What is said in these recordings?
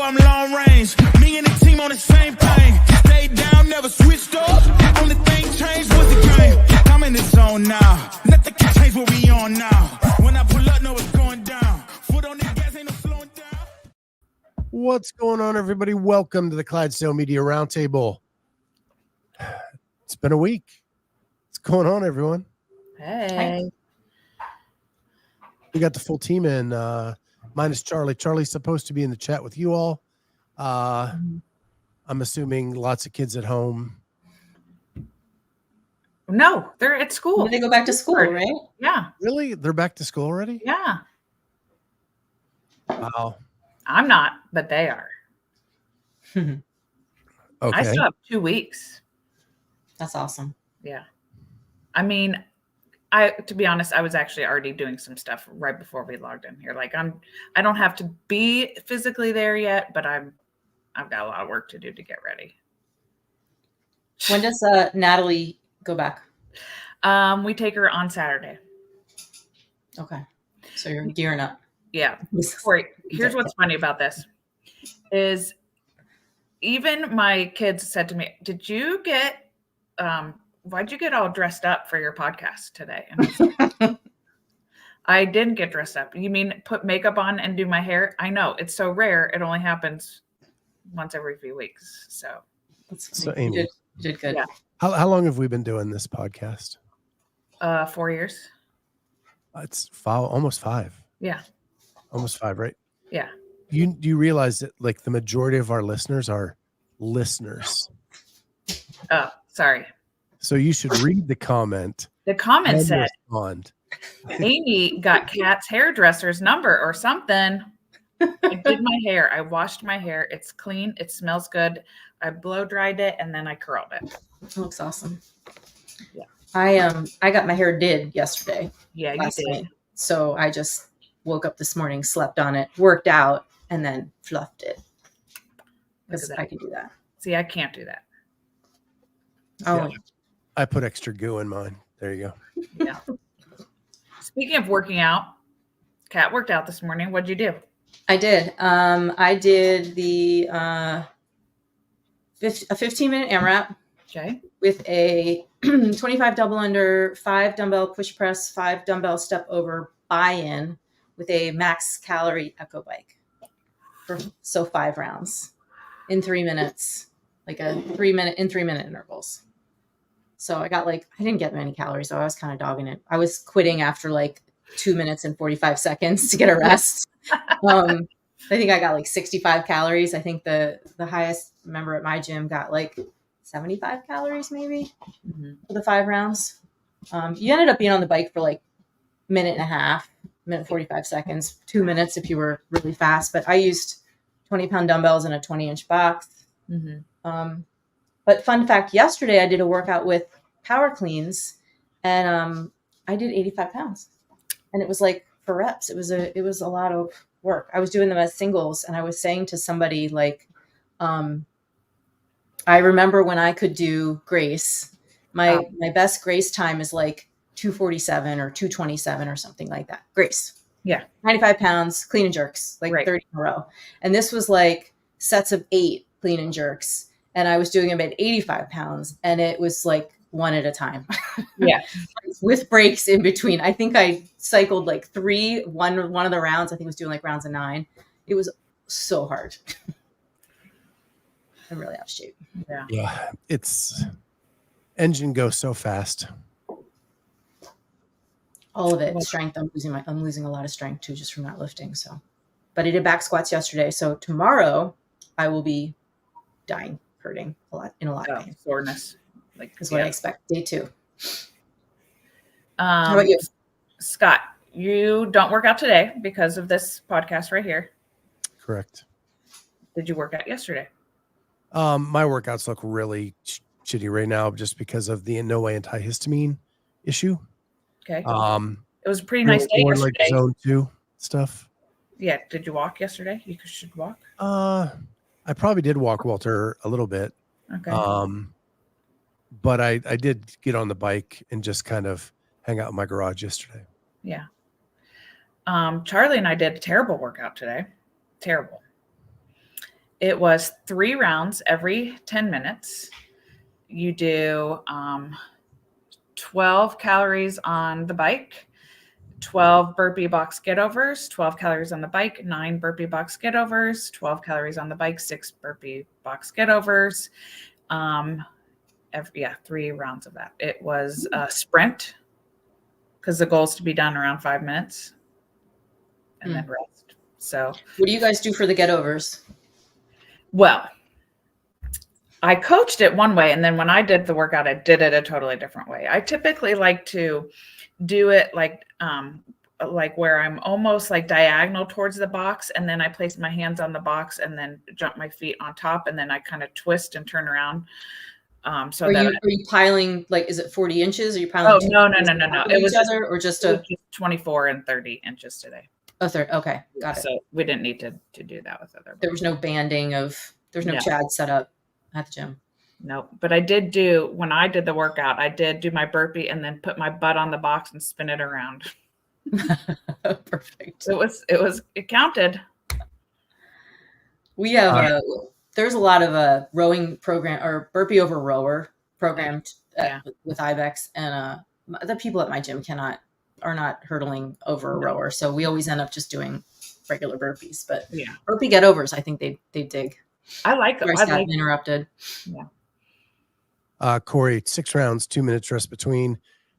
I'm long range. Me and the team on the same thing. Stayed down, never switched up. Only thing changed was the game. I'm in the zone now. Nothing can change what we on now. When I pull up, know it's going down. Foot on the gas, ain't no slowing down. What's going on, everybody? Welcome to the Clydesdale Media Roundtable. It's been a week. What's going on, everyone? Hey. We got the full team in, minus Charlie. Charlie's supposed to be in the chat with you all. I'm assuming lots of kids at home. No, they're at school. When they go back to school, right? Yeah. Really? They're back to school already? Yeah. Wow. I'm not, but they are. Okay. I still have 2 weeks. That's awesome. Yeah. I mean, to be honest, I was actually already doing some stuff right before we logged in here. Like I don't have to be physically there yet, but I've got a lot of work to do to get ready. When does Natalie go back? We take her on Saturday. Okay. So you're gearing up. Yeah. Here's what's funny about this is even my kids said to me, why'd you get all dressed up for your podcast today? And I was like, I didn't get dressed up. You mean put makeup on and do my hair? I know it's so rare. It only happens once every few weeks. So Amy, you did good. Yeah. How long have we been doing this podcast? 4 years. It's almost 5. Yeah. Almost 5, right? Yeah. Do you realize that like the majority of our listeners are listeners? Oh, sorry. So you should read the comment. The comment said, respond. Amy got Kat's hairdresser's number or something. I did my hair. I washed my hair. It's clean. It smells good. I blow dried it and then I curled it. It looks awesome. Yeah. I got my hair did yesterday. Yeah, you did. Night. So I just woke up this morning, slept on it, worked out, and then fluffed it. Because I can do that. See, I can't do that. Oh, Yeah. I put extra goo in mine. There you go. Yeah. Speaking of working out, Kat worked out this morning. What'd you do? I did. I did a 15-minute AMRAP. Okay. With a 25 double under, 5 dumbbell push press, 5 dumbbell step over buy-in with a max calorie echo bike. So 5 rounds in 3 minutes, like in 3 minute intervals. So I didn't get many calories, so I was kind of dogging it. I was quitting after like 2 minutes and 45 seconds to get a rest. I think I got like 65 calories. I think the highest member at my gym got like 75 calories maybe for the 5 rounds. You ended up being on the bike for like minute and a half, minute 45 seconds, 2 minutes if you were really fast. But I used 20-pound dumbbells in a 20-inch box. But fun fact, yesterday I did a workout with power cleans and I did 85 pounds. And it was like for reps. It was a lot of work. I was doing them as singles and I was saying to somebody like, I remember when I could do Grace, my best Grace time is like 247 or 227 or something like that. Grace. Yeah. 95 pounds, clean and jerks, like 30 in a row. And this was like sets of 8 clean and jerks. And I was doing them at 85 pounds and it was like one at a time. Yeah. With breaks in between. I think I cycled like 3, one of the rounds, I think was doing like rounds of 9. It was so hard. I'm really out of shape. Yeah. It's engine goes so fast. All of it. Strength. I'm losing a lot of strength too, just from not lifting. So, but I did back squats yesterday. So tomorrow I will be dying, hurting in a lot of pain. Soreness. Is what I expect. Day 2. How about you? Scott, you don't work out today because of this podcast right here. Correct. Did you work out yesterday? My workouts look really shitty right now just because of the no antihistamine issue. Okay. It was a pretty nice day yesterday. Like zone 2 stuff. Yeah. Did you walk yesterday? You should walk. I probably did walk Walter a little bit. Okay. But I did get on the bike and just kind of hang out in my garage yesterday. Yeah. Charlie and I did a terrible workout today. Terrible. It was 3 rounds every 10 minutes. You do 12 calories on the bike, 12 burpee box get-overs, 12 calories on the bike, 9 burpee box get-overs, 12 calories on the bike, 6 burpee box get-overs. 3 rounds of that. It was a sprint because the goal is to be done around 5 minutes and then rest. So what do you guys do for the get-overs? Well, I coached it one way, and then when I did the workout, I did it a totally different way. I typically like to do it like where I'm almost like diagonal towards the box, and then I place my hands on the box and then jump my feet on top, and then I kind of twist and turn around. Are you piling, like, is it 40 inches? Are you piling? Oh, no. It was just, or just 24 and 30 inches today. A third. Okay, got it. So we didn't need to do that with other. There was no banding there's no Chad set up at the gym. No, but I did do, when I did the workout, I did do my burpee and then put my butt on the box and spin it around. Perfect. It counted. We have there's a lot of rowing program or burpee over rower programmed with Ibex, and the people at my gym are not hurdling over a rower, so we always end up just doing regular burpees. But burpee get-overs, I think they dig. I like them. Interrupted. Yeah. Corey, 6 rounds, 2 minutes rest between,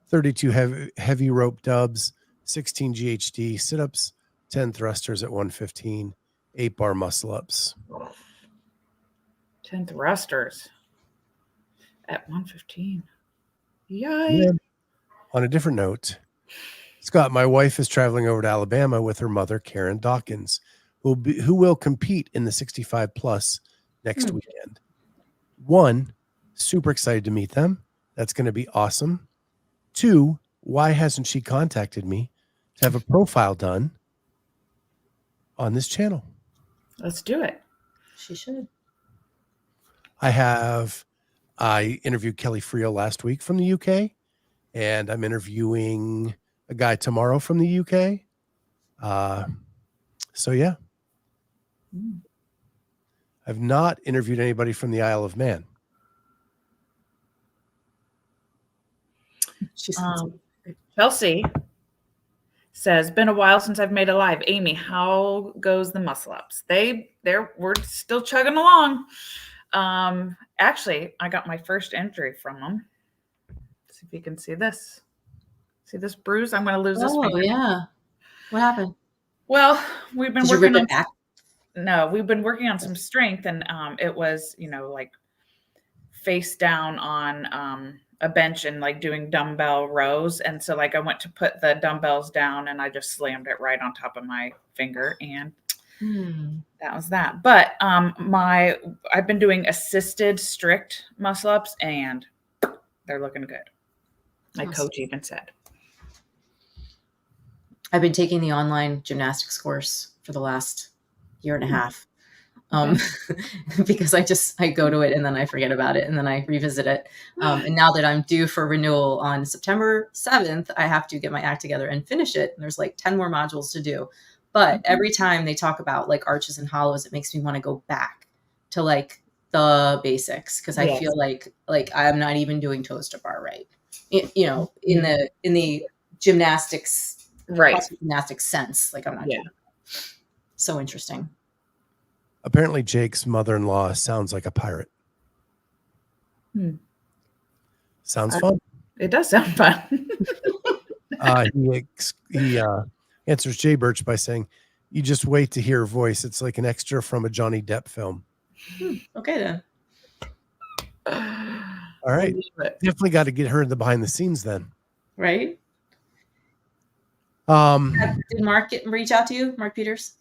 32 heavy rope dubs, 16 GHD sit-ups, 10 thrusters at 115, 8 bar muscle ups. 10 thrusters at 115. Yikes. Yeah. On a different note, Scott, my wife is traveling over to Alabama with her mother, Karen Dawkins, who will compete in the 65 plus next weekend. 1, super excited to meet them. That's going to be awesome. 2, why hasn't she contacted me to have a profile done on this channel? Let's do it. She should. I interviewed Kelly Frio last week from the UK, and I'm interviewing a guy tomorrow from the UK. So yeah. I've not interviewed anybody from the Isle of Man. Chelsea says, been a while since I've made a live. Amy, how goes the muscle ups? We're still chugging along. Actually, I got my first injury from them. See if you can see this. See this bruise? I'm going to lose this finger. Yeah. What happened? Well, we've been working on back. No, we've been working on some strength, and it was, like face down on a bench and like doing dumbbell rows. And so like I went to put the dumbbells down and I just slammed it right on top of my finger, and that was that. But I've been doing assisted strict muscle ups, and they're looking good. My coach even said. I've been taking the online gymnastics course for the last year and a half. Because I go to it and then I forget about it and then I revisit it. And now that I'm due for renewal on September 7th, I have to get my act together and finish it. And there's like 10 more modules to do. But every time they talk about like arches and hollows, it makes me want to go back to like the basics. Cause I feel like I'm not even doing toes to bar right. In the gymnastics, right. Gymnastics sense. Like I'm not doing it. So interesting. Apparently Jake's mother-in-law sounds like a pirate. Sounds fun. It does sound fun. He answers Jay Birch by saying, you just wait to hear her voice. It's like an extra from a Johnny Depp film. Okay, then. All right. Definitely got to get her in the behind the scenes then. Right? Did Mark reach out to you, Mark Peters?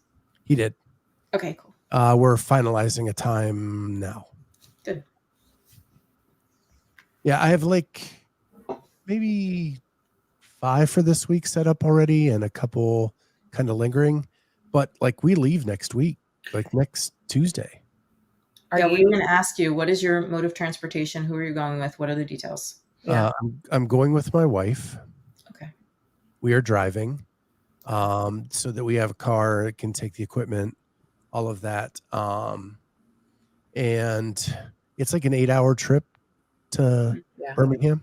He did. Okay, cool. We're finalizing a time now. Good. Yeah, I have like maybe 5 for this week set up already and a couple kind of lingering. But like we leave next week, like next Tuesday. We were going to ask you, what is your mode of transportation? Who are you going with? What are the details? Yeah. I'm going with my wife. Okay. We are driving so that we have a car that can take the equipment, all of that. and it's like an 8-hour trip to Yeah. Birmingham.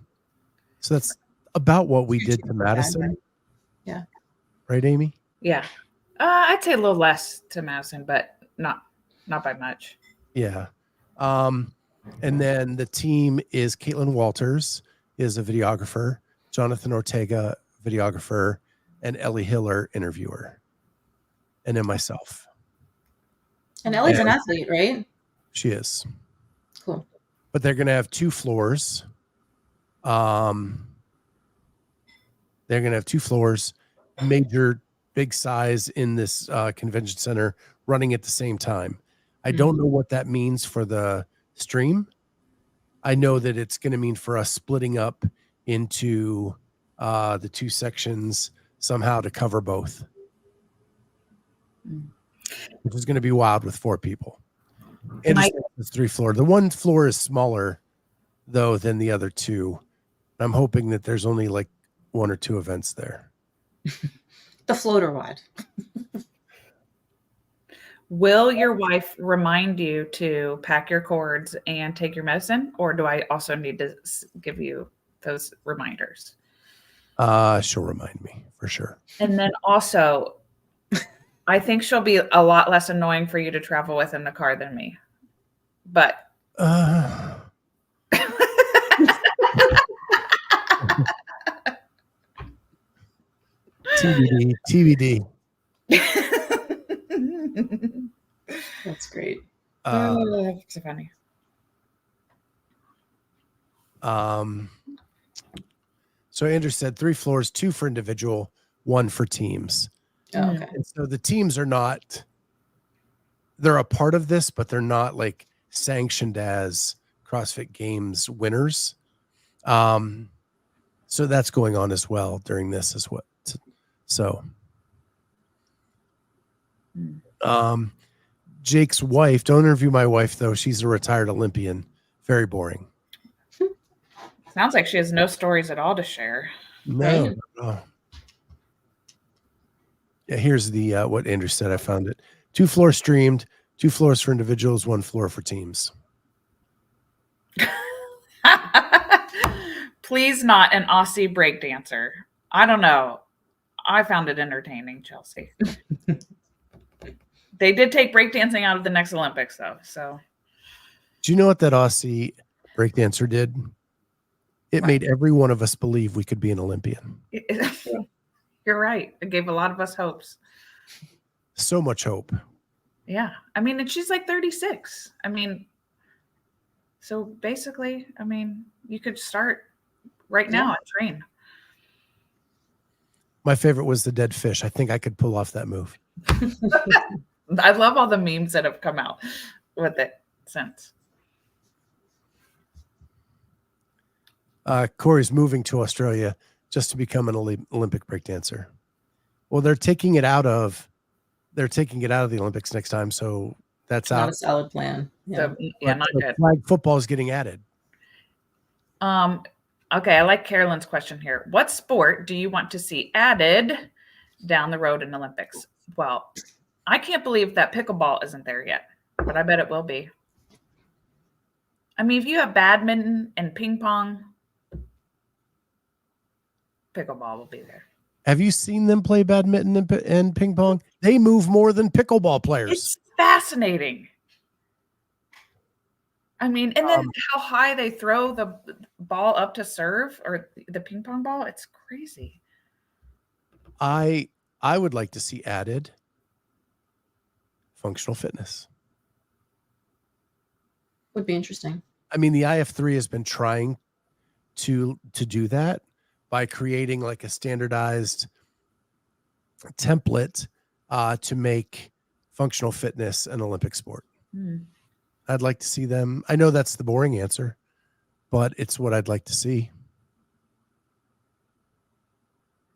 So that's about what we did to Bad, Madison. right? Yeah. Right, Amy? Yeah. I'd say a little less to Madison, but not by much. Yeah. And then the team is Caitlin Walters is a videographer, Jonathan Ortega, videographer, and Ellie Hiller, interviewer. And then myself. And Ellie's an athlete, right? She is. Cool. But they're going to have 2 floors. They're going to have 2 floors, major, big size in this convention center, running at the same time. I don't know what that means for the stream. I know that it's going to mean for us splitting up into the 2 sections somehow to cover both, which is going to be wild with 4 people. And it's 3 floor. The 1 floor is smaller, though, than the other 2. I'm hoping that there's only like 1 or 2 events there. The floater wide. Will your wife remind you to pack your cords and take your medicine, or do I also need to give you those reminders? She'll remind me for sure. And then also, I think she'll be a lot less annoying for you to travel with in the car than me. But TBD. That's great. It's funny. So Andrew said 3 floors, 2 for individual, 1 for teams. Oh, okay. And so the teams are not, they're a part of this, but they're not like sanctioned as CrossFit Games winners. So that's going on as well during this as well. So, Jake's wife, don't interview my wife though. She's a retired Olympian. Very boring. Sounds like she has no stories at all to share. No. Yeah, here's the what Andrew said. I found it. 2 floors streamed, 2 floors for individuals, 1 floor for teams. Please not an Aussie breakdancer. I don't know. I found it entertaining, Chelsea. They did take breakdancing out of the next Olympics, though. So, do you know what that Aussie breakdancer did? It made every one of us believe we could be an Olympian. You're right. It gave a lot of us hopes. So much hope. Yeah. I mean, and she's like 36. I mean, so basically, I mean, you could start right now and train. My favorite was the dead fish. I think I could pull off that move. I love all the memes that have come out with it since. Corey's moving to Australia just to become an Olympic breakdancer. Well, they're taking it out of the Olympics next time, so that's Not out. a solid plan. Yeah. So, yeah, not good. Flag football is getting added. Okay, I like Carolyn's question here. What sport do you want to see added down the road in Olympics? Well, I can't believe that pickleball isn't there yet, but I bet it will be. I mean, if you have badminton and ping pong, pickleball will be there. Have you seen them play badminton and ping pong? They move more than pickleball players. It's fascinating. I mean, and then how high they throw the ball up to serve, or the ping pong ball, it's crazy. I would like to see added functional fitness. Would be interesting. I mean, the IF3 has been trying to do that by creating like a standardized template to make functional fitness an Olympic sport. I'd like to see them. I know that's the boring answer, but it's what I'd like to see.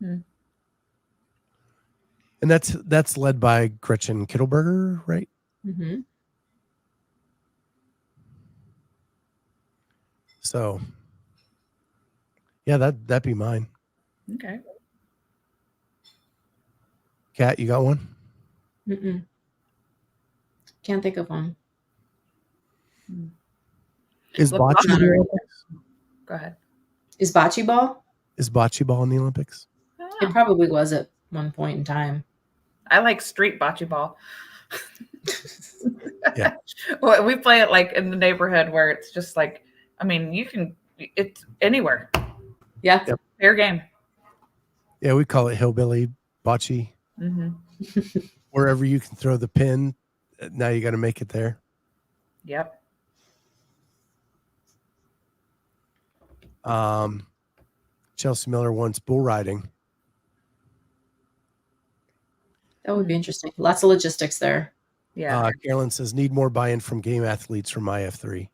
And that's led by Gretchen Kittelberger, right? Mm-hmm. So, yeah, that'd be mine. Okay. Kat, you got one? Mm-mm. Can't think of one. Is Look, bocce in the Connor. Olympics? Go ahead. Is bocce ball? Is bocce ball in the Olympics? It probably was at one point in time. I like street bocce ball. Yeah. Well, we play it like in the neighborhood where it's just like, I mean, it's anywhere. Yeah. Yep. Fair game. Yeah, we call it hillbilly bocce. Mm-hmm. Wherever you can throw the pin, now you got to make it there. Yep. Chelsea Miller wants bull riding. That would be interesting. Lots of logistics there. Yeah. Carolyn says, need more buy-in from game athletes from IF3.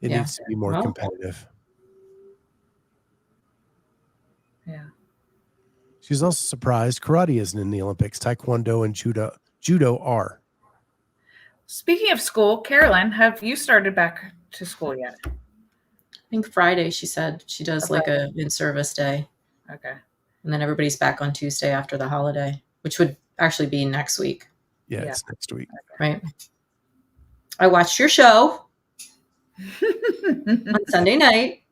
It Yeah. needs to be more Well, competitive. Yeah. She's also surprised karate isn't in the Olympics. Taekwondo and judo are. Speaking of school, Carolyn, have you started back to school yet? I think Friday, she said she does like a in-service day. Okay. And then everybody's back on Tuesday after the holiday, which would actually be next week. Yeah, it's next week. Right. I watched your show on Sunday night.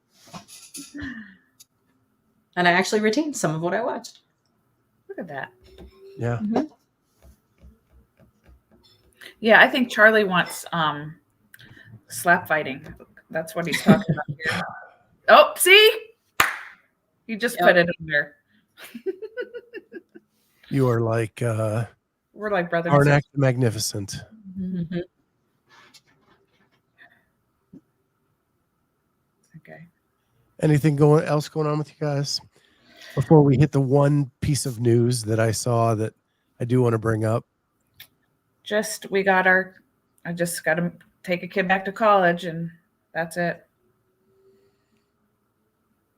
And I actually retained some of what I watched. Look at that. Yeah. Mm-hmm. Yeah, I think Charlie wants slap fighting. That's what he's talking about here. Oh, see? He just put it in there. You are like We're like brothers and Arnak the Magnificent. Mm-hmm. Okay. Anything else going on with you guys? Before we hit the one piece of news that I saw that I do want to bring up. I just got to take a kid back to college and that's it.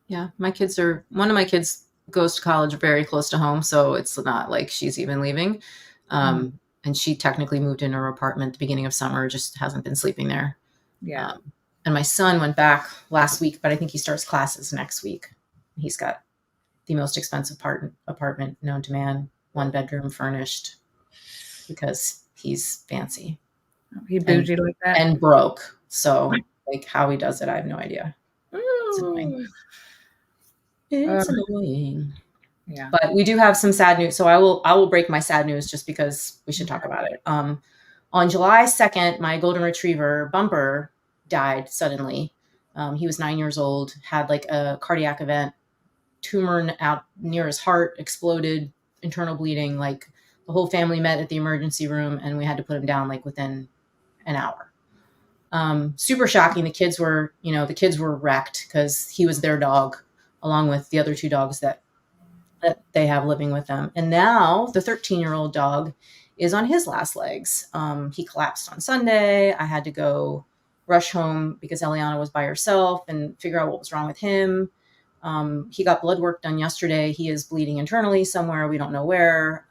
Yeah, one of my kids goes to college very close to home, so it's not like she's even leaving. And she technically moved into her apartment at the beginning of summer, just hasn't been sleeping there. Yeah. And my son went back last week, but I think he starts classes next week. He's got the most expensive apartment known to man, 1 bedroom furnished, because he's fancy. He bougie like that. And broke. So like how he does it, I have no idea. It's annoying. It's annoying. Yeah. But we do have some sad news. So I will break my sad news just because we should talk about it. On July 2nd, my golden retriever Bumper died suddenly. He was 9 years old, had like a cardiac event, tumor out near his heart, exploded, internal bleeding. Like the whole family met at the emergency room and we had to put him down like within an hour. Super shocking. The kids were wrecked because he was their dog along with the other 2 dogs that they have living with them. And now the 13-year-old dog is on his last legs. He collapsed on Sunday. I had to go rush home because Eliana was by herself and figure out what was wrong with him. He got blood work done yesterday. He is bleeding internally somewhere. We don't know where.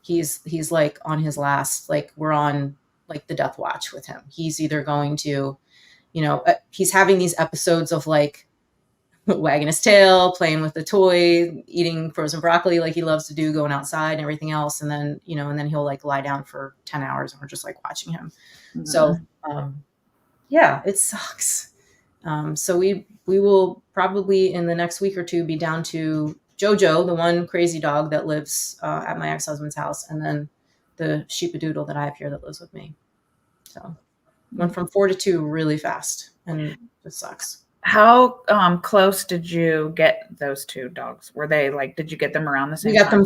He's like on his last, like we're on like the death watch with him. He's either going to, he's having these episodes of like wagging his tail, playing with the toy, eating frozen broccoli like he loves to do, going outside and everything else. And then, and then he'll like lie down for 10 hours and we're just like watching him. Mm-hmm. So, yeah, it sucks. So we will probably in the next week or 2 be down to Jojo, the one crazy dog that lives at my ex-husband's house, and then the sheepadoodle that I have here that lives with me. So went from 4 to 2 really fast, and it just sucks. How close did you get those 2 dogs? Were they like, did you get them around the same time? We got them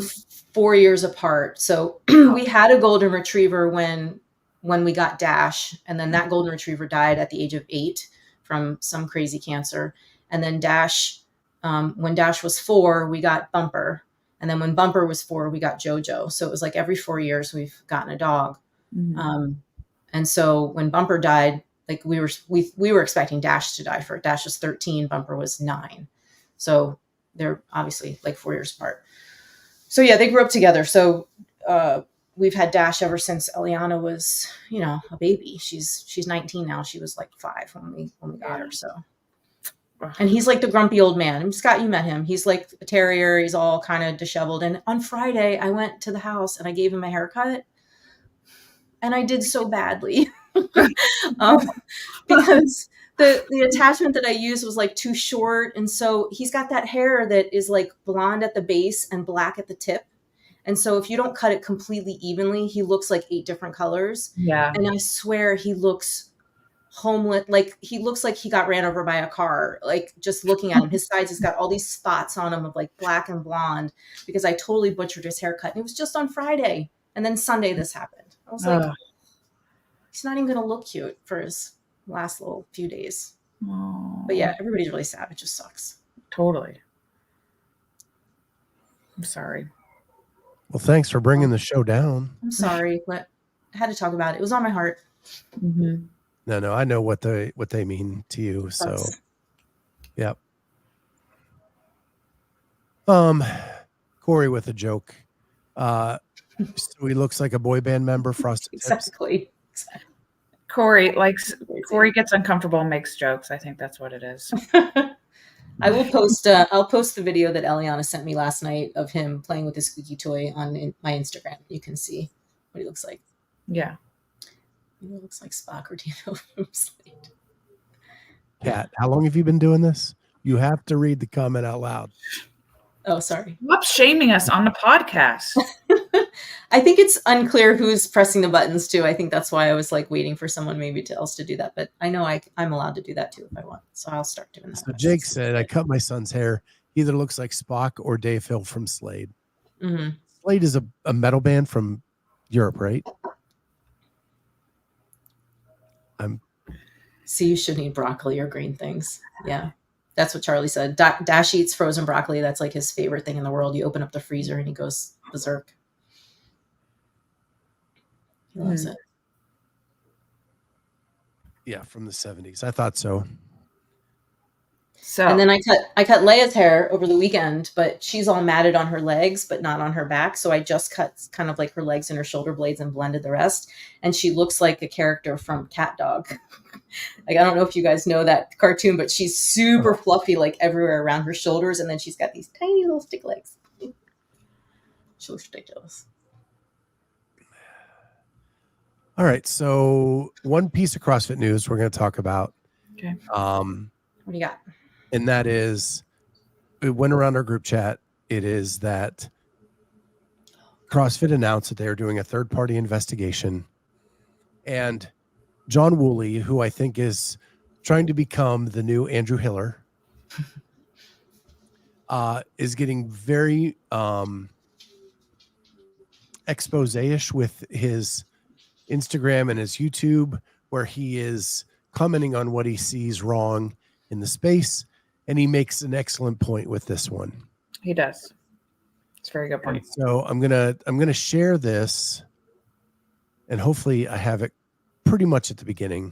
4 years apart. So we had a golden retriever when we got Dash, and then that golden retriever died at the age of 8 from some crazy cancer. And then Dash, when Dash was 4, we got Bumper. And then when Bumper was 4, we got Jojo. So it was like every 4 years we've gotten a dog. Mm-hmm. And so when Bumper died, like we were expecting Dash to die for it. Dash was 13, Bumper was 9. So they're obviously like 4 years apart. So yeah, they grew up together. So we've had Dash ever since Eliana was, a baby. She's 19 now. She was like 5 when we got her. So, and he's like the grumpy old man. And Scott, you met him. He's like a terrier. He's all kind of disheveled. And on Friday, I went to the house and I gave him a haircut. And I did so badly. because the attachment that I used was like too short. And so he's got that hair that is like blonde at the base and black at the tip. And so if you don't cut it completely evenly, he looks like 8 different colors. Yeah. And I swear he looks homeless. Like he looks like he got ran over by a car. Like just looking at him, his sides, he's got all these spots on him of like black and blonde because I totally butchered his haircut. And it was just on Friday. And then Sunday this happened. I was like, he's not even going to look cute for his last little few days. But yeah, everybody's really sad. It just sucks. Totally. I'm sorry. Well, thanks for bringing the show down. I'm sorry, but I had to talk about it. It was on my heart. Mm-hmm. No, I know what they mean to you. So, yep. Corey with a joke. So he looks like a boy band member, Frosted Tips. Exactly. Corey gets uncomfortable and makes jokes. I think that's what it is. I will post. I'll post the video that Eliana sent me last night of him playing with his squeaky toy on my Instagram. You can see what he looks like. Yeah, he looks like Spock or Dino from Slade. Kat, how long have you been doing this? You have to read the comment out loud. Oh, sorry. Stop shaming us on the podcast. I think it's unclear who's pressing the buttons too. I think that's why I was like waiting for someone maybe else to do that. But I know I'm allowed to do that too if I want. So I'll start doing that. So Jake said, I cut my son's hair. He either looks like Spock or Dave Hill from Slade. Mm-hmm. Slade is a metal band from Europe, right? See, you shouldn't eat broccoli or green things. Yeah. That's what Charlie said. Dash eats frozen broccoli. That's like his favorite thing in the world. You open up the freezer and he goes berserk. He loves it. Yeah, from the 70s. I thought so. So and then I cut Leia's hair over the weekend, but she's all matted on her legs, but not on her back. So I just cut kind of like her legs and her shoulder blades and blended the rest. And she looks like a character from Cat Dog. Like, I don't know if you guys know that cartoon, but she's super fluffy, like everywhere around her shoulders. And then she's got these tiny little stick legs. She looks ridiculous. All right. So one piece of CrossFit news we're going to talk about. Okay. What do you got? And that is, it went around our group chat. It is that CrossFit announced that they are doing a third-party investigation. And John Woolley, who I think is trying to become the new Andrew Hiller, is getting very expose-ish with his Instagram and his YouTube, where he is commenting on what he sees wrong in the space. And he makes an excellent point with this one. He does. It's a very good point. And so I'm gonna share this, and hopefully I have it pretty much at the beginning.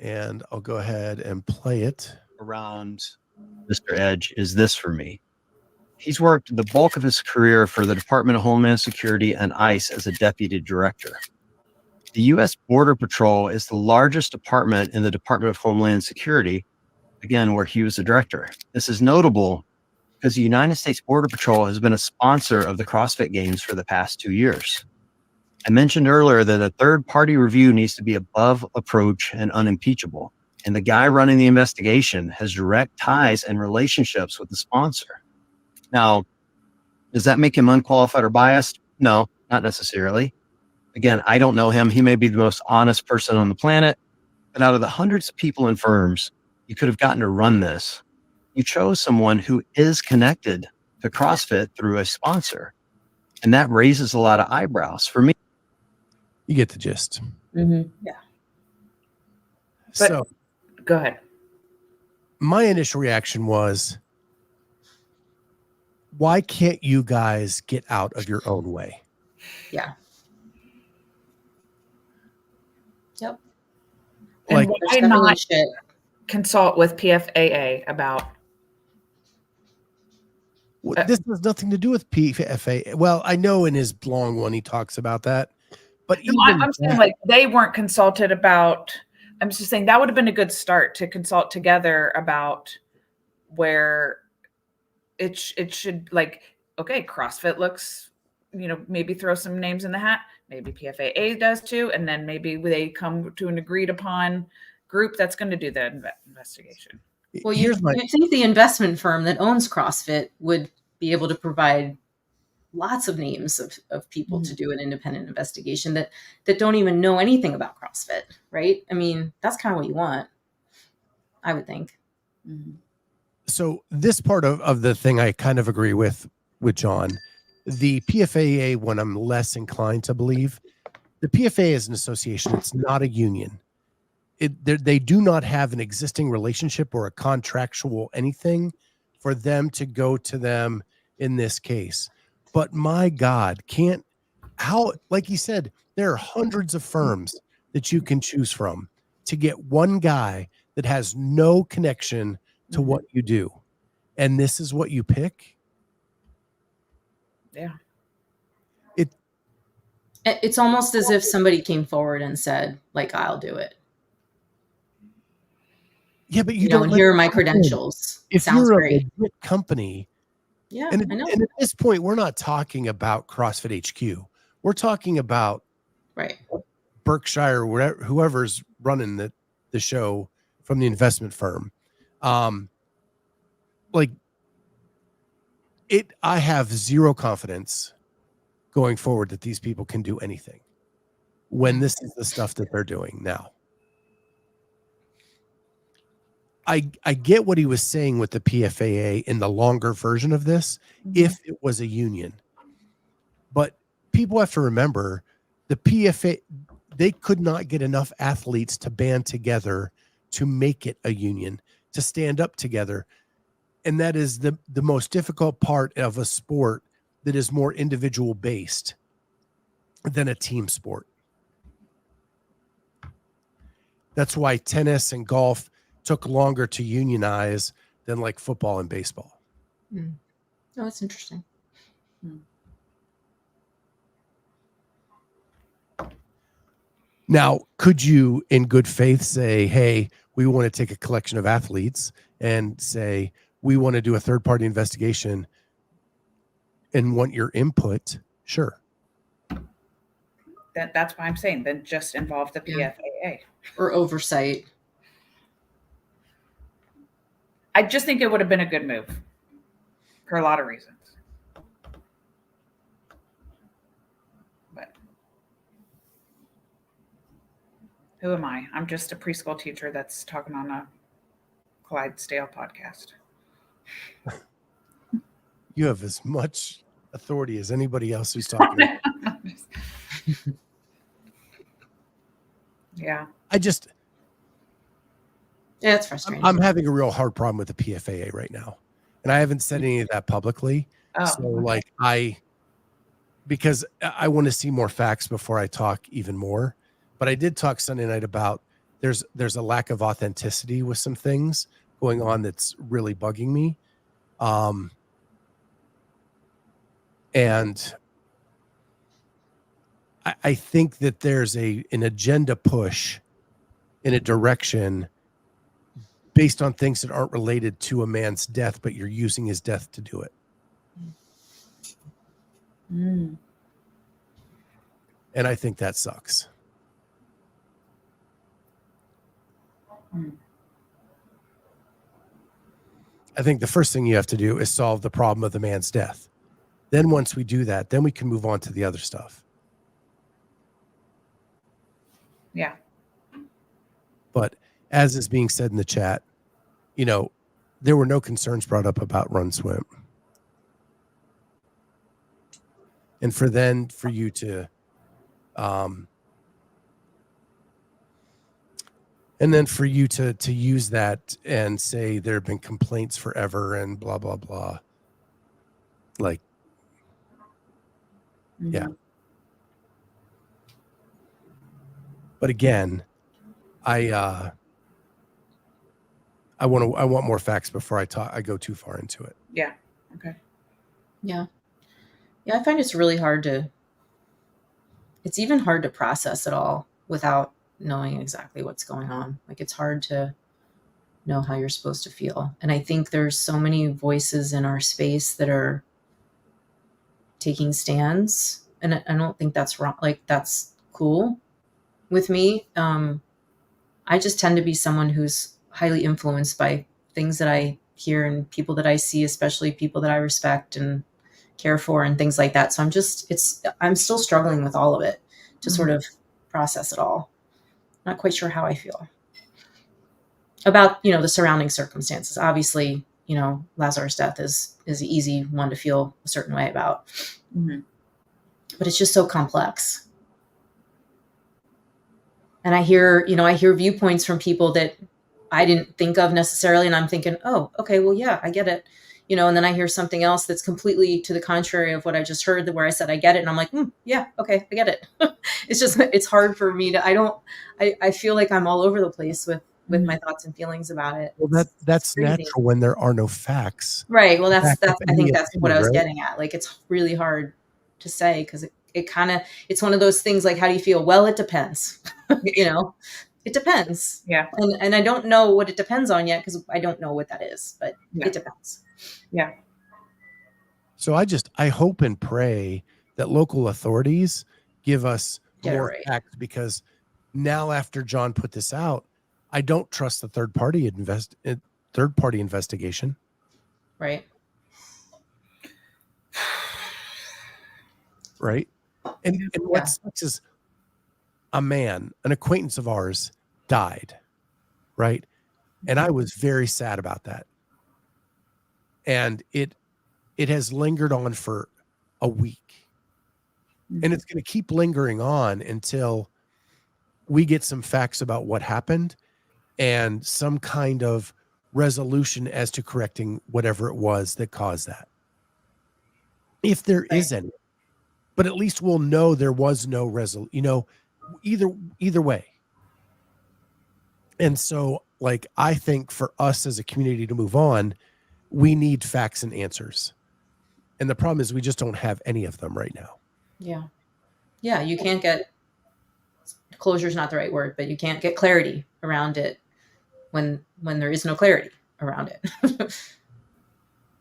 And I'll go ahead and play it. Around Mr. Edge is this for me. He's worked the bulk of his career for the Department of Homeland Security and ICE as a deputy director. The U.S. Border Patrol is the largest department in the Department of Homeland Security, again, where he was the director. This is notable because the United States Border Patrol has been a sponsor of the CrossFit Games for the past 2 years. I mentioned earlier that a third-party review needs to be above reproach and unimpeachable. And the guy running the investigation has direct ties and relationships with the sponsor. Now, does that make him unqualified or biased? No, not necessarily. Again, I don't know him. He may be the most honest person on the planet. But out of the hundreds of people and firms you could have gotten to run this, you chose someone who is connected to CrossFit through a sponsor. And that raises a lot of eyebrows for me. You get the gist. Mm-hmm. Yeah. But, So go ahead. my initial reaction was, why can't you guys get out of your own way? Yeah. Yep. And Like, why not consult with PFAA about? this has nothing to do with PFA. Well, I know in his long one he talks about that, but I'm saying like they weren't consulted about. I'm just saying that would have been a good start to consult together about where it should, like, okay, CrossFit looks, maybe throw some names in the hat. maybe PFAA does too, and then maybe they come to an agreed upon group that's going to do the investigation. Well, you'd think the investment firm that owns CrossFit would be able to provide lots of names of people to do an independent investigation that don't even know anything about CrossFit, right? I mean, that's kind of what you want, I would think. So this part of the thing I kind of agree with John. The PFAA, when I'm less inclined to believe, the PFAA is an association. It's not a union. They do not have an existing relationship or a contractual anything for them to go to them in this case. But my God, like you said, there are hundreds of firms that you can choose from to get one guy that has no connection to what you do. And this is what you pick. Yeah. It's almost as if somebody came forward and said, like, I'll do it. Yeah, but you don't here are my credentials. If Sounds you're great. a legit company, yeah, and I know. And at this point, we're not talking about CrossFit HQ. We're talking about Berkshire, whoever's running the show from the investment firm. I have zero confidence going forward that these people can do anything when this is the stuff that they're doing now. I get what he was saying with the PFAA in the longer version of this, if it was a union. But people have to remember the PFA, they could not get enough athletes to band together to make it a union, to stand up together. And that is the most difficult part of a sport that is more individual based than a team sport. That's why tennis and golf took longer to unionize than like football and baseball. Oh, that's interesting. Now, could you in good faith say, hey, we want to take a collection of athletes and say, we want to do a third-party investigation and want your input? Sure. That's why I'm saying then just involve the PFAA. Or oversight. I just think it would have been a good move for a lot of reasons. But who am I? I'm just a preschool teacher that's talking on a Clydesdale podcast. You have as much authority as anybody else who's talking. Yeah. Yeah, it's frustrating. I'm having a real hard problem with the PFAA right now. And I haven't said any of that publicly. Because I want to see more facts before I talk even more. But I did talk Sunday night about there's a lack of authenticity with some things going on that's really bugging me. And I think that there's an agenda push in a direction based on things that aren't related to a man's death, but you're using his death to do it. And I think that sucks. I think the first thing you have to do is solve the problem of the man's death. Then once we do that, then we can move on to the other stuff. Yeah. But as is being said in the chat, there were no concerns brought up about run swim. And for you to use that and say there have been complaints forever and blah, blah, blah. Yeah. But again, I want more facts before I go too far into it. Yeah. Okay. Yeah. Yeah, I find it's really it's even hard to process it all without knowing exactly what's going on. Like, it's hard to know how you're supposed to feel. And I think there's so many voices in our space that are taking stands And I don't think that's wrong. Like, that's cool with me. I just tend to be someone who's highly influenced by things that I hear and people that I see, especially people that I respect and care for and things like that. So I'm still struggling with all of it to sort of process it all. Not quite sure how I feel about, the surrounding circumstances. Obviously, Lazar's death is an easy one to feel a certain way about, but it's just so complex. And I hear viewpoints from people that I didn't think of necessarily. And I'm thinking, oh, okay, well, yeah, I get it. And then I hear something else that's completely to the contrary of what I just heard, where I said, I get it. And I'm like, yeah, okay, I get it. It's hard for me to, I feel like I'm all over the place with my thoughts and feelings about it. Well, that's natural when there are no facts. Right. Well, I think that's what I was right? getting at. Like, it's really hard to say because it's one of those things like, how do you feel? Well, it depends. It depends. Yeah. And I don't know what it depends on yet because I don't know what that is, but it depends. Yeah. So I hope and pray that local authorities give us more facts, because now after John put this out, I don't trust the third party investigation. Right. Right. And what sucks is an acquaintance of ours died. Right. And I was very sad about that. And it has lingered on for a week. And it's going to keep lingering on until we get some facts about what happened and some kind of resolution as to correcting whatever it was that caused that. If there is any. But at least we'll know there was no resolution, either way. And so, like, I think for us as a community to move on, we need facts and answers. And the problem is we just don't have any of them right now. Yeah. Yeah. You can't get closure is not the right word, but you can't get clarity around it when there is no clarity around it.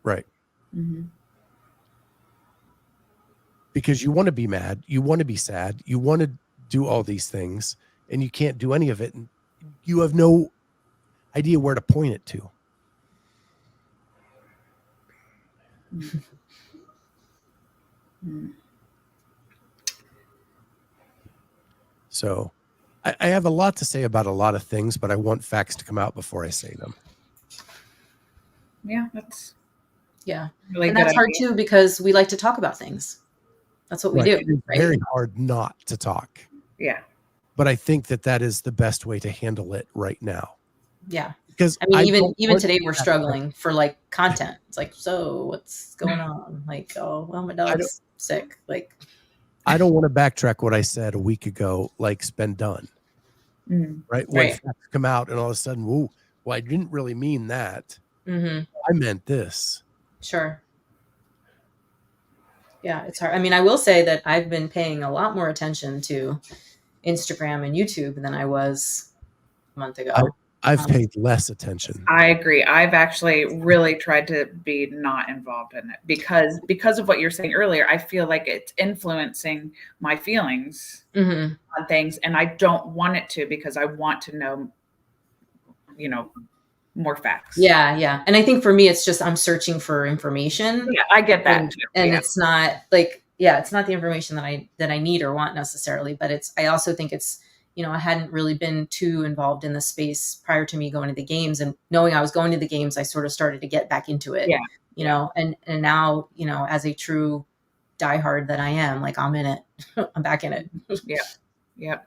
Right. Because you want to be mad, you want to be sad, you want to do all these things, and you can't do any of it. And you have no idea where to point it to. So I have a lot to say about a lot of things, but I want facts to come out before I say them. Yeah, that's really and that's hard too, because we like to talk about things. That's what we do. It's very hard not to talk. Yeah. But I think that is the best way to handle it right now. Yeah. Because even today we're struggling for like content. It's like, so what's going on? Like, oh, well, my dog's sick. Like, I don't want to backtrack what I said a week ago, like, it's been done. Right? When facts come out and all of a sudden, well, I didn't really mean that. I meant this. Sure. Yeah, it's hard. I mean, I will say that I've been paying a lot more attention to Instagram and YouTube than I was a month ago. I've paid less attention. I agree. I've actually really tried to be not involved in it because of what you're saying earlier. I feel like it's influencing my feelings on things, and I don't want it to, because I want to know, more facts. Yeah. And I think for me, it's just, I'm searching for information. Yeah, I get that too. And it's not like, it's not the information that I need or want necessarily, but I also think it's, I hadn't really been too involved in the space prior to me going to the games, and knowing I was going to the games, I sort of started to get back into it, and now, as a true diehard that I am, like, I'm in it, I'm back in it. Yeah.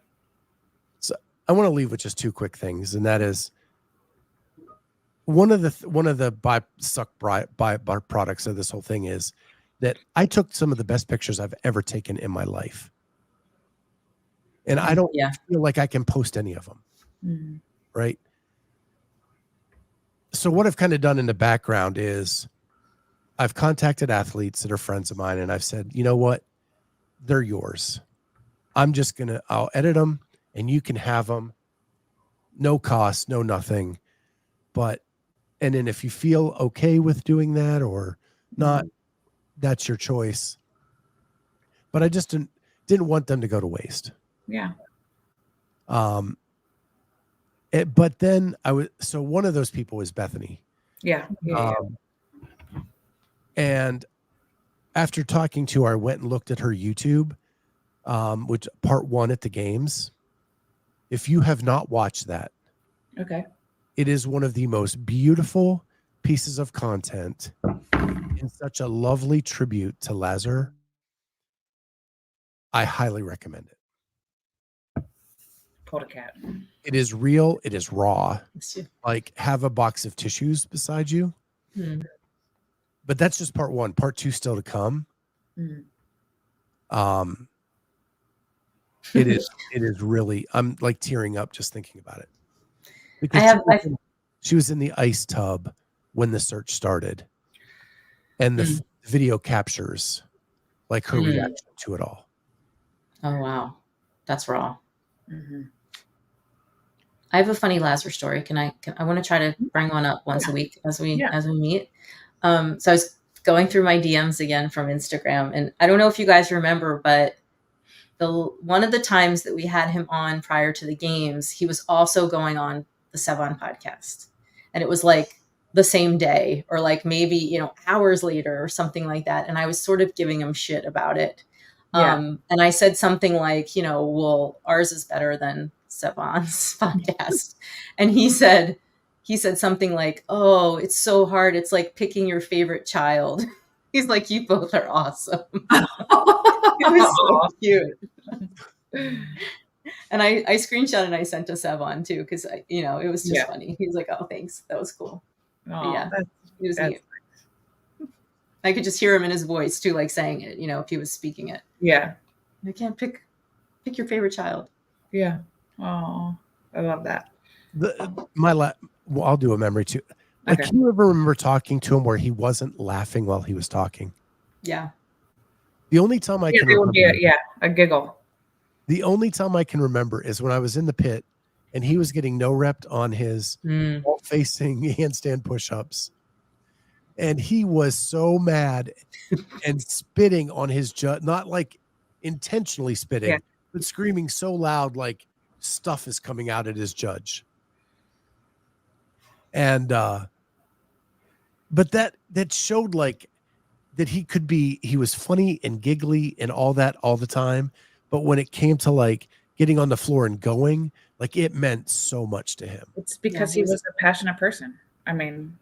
So I want to leave with just two quick things. And that is, one of the byproducts of this whole thing is that I took some of the best pictures I've ever taken in my life. And I don't feel like I can post any of them. Right. So what I've kind of done in the background is I've contacted athletes that are friends of mine, and I've said, you know what? They're yours. I'll edit them and you can have them. No cost, no nothing. And then if you feel okay with doing that or not, that's your choice. but I just didn't want them to go to waste. Yeah. But then so one of those people was Bethany. Yeah. And after talking to her, I went and looked at her YouTube, which part 1 at the games. If you have not watched that, Okay. it is one of the most beautiful pieces of content and such a lovely tribute to Lazar. I highly recommend it. Pulled a cat. It is real. It is raw. It's you. Like, have a box of tissues beside you. Hmm. But that's just part 1. Part 2 still to come. It is really, I'm like tearing up just thinking about it. Because she was in the ice tub when the search started, and the video captures like her reaction to it all. Oh wow, that's raw. Mm-hmm. I have a funny Lazar story. I want to try to bring one up once a week as we meet. So I was going through my DMs again from Instagram, and I don't know if you guys remember, but one of the times that we had him on prior to the games, he was also going on the Sevon podcast, and it was like the same day, or like maybe hours later or something like that. And I was sort of giving him shit about it. And I said something like, well, ours is better than Sevon's podcast. And he said something like, oh, it's so hard. It's like picking your favorite child. He's like, you both are awesome. It was so cute. And I screenshot and I sent to Sevon too, because it was just funny. He was like, oh, thanks. That was cool. Yeah. It was cute. I could just hear him in his voice too, like saying it, if he was speaking it. Yeah. I can't pick your favorite child. Yeah. Oh, I love that. I'll do a memory too. Like, can you ever remember talking to him where he wasn't laughing while he was talking? Yeah. The only time I can remember, a giggle. The only time I can remember is when I was in the pit and he was getting no rep on his facing handstand push-ups. And he was so mad and spitting on his judge, not like intentionally spitting, but screaming so loud, like stuff is coming out at his judge. And, but that showed like that he was funny and giggly and all that all the time. But when it came to like getting on the floor and going, like it meant so much to him. It's because he was a passionate person. I mean,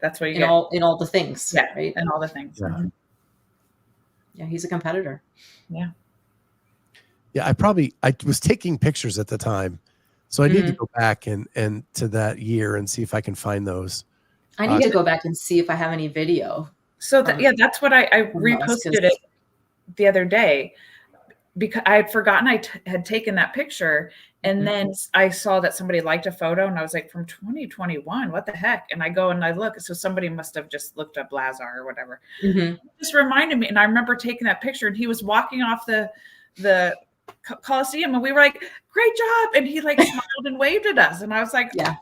that's what you get. In all the things. Yeah. Right. And all the things. Yeah. Mm-hmm. Yeah. He's a competitor. Yeah. Yeah. I was taking pictures at the time. So I need to go back and to that year and see if I can find those. I need to go back and see if I have any video. So that's what I reposted it the other day, because I had forgotten I had taken that picture. And then I saw that somebody liked a photo and I was like, from 2021, what the heck? And I go and I look. So somebody must have just looked up Lazar or whatever. It just reminded me. And I remember taking that picture and he was walking off the Coliseum and we were like, great job. And he like smiled and waved at us. And I was like, yeah.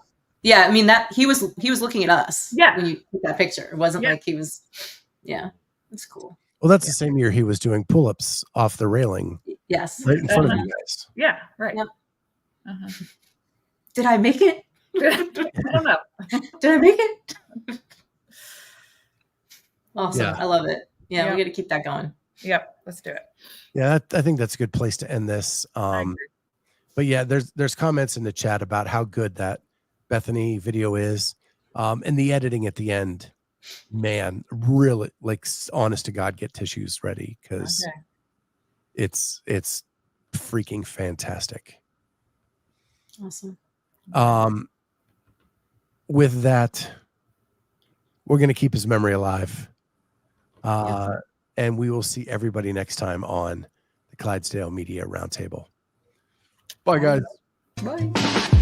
I mean, that he was looking at us. Yeah. When you took that picture, it wasn't like he was, it's cool. Well, that's the same year he was doing pull-ups off the railing. Yes. Right in front of you guys. Yeah. Right. Yep. Did I make it? I don't know. Did I make it? Awesome. Yeah. I love it. Yeah. We got to keep that going. Yep. Let's do it. Yeah. I think that's a good place to end this. But yeah, there's comments in the chat about how good that Bethany video is. And the editing at the end, man, really, like, honest to God, get tissues ready, because it's freaking fantastic. Awesome. With that, we're going to keep his memory alive. And we will see everybody next time on the Clydesdale Media Roundtable. Bye, guys. Bye.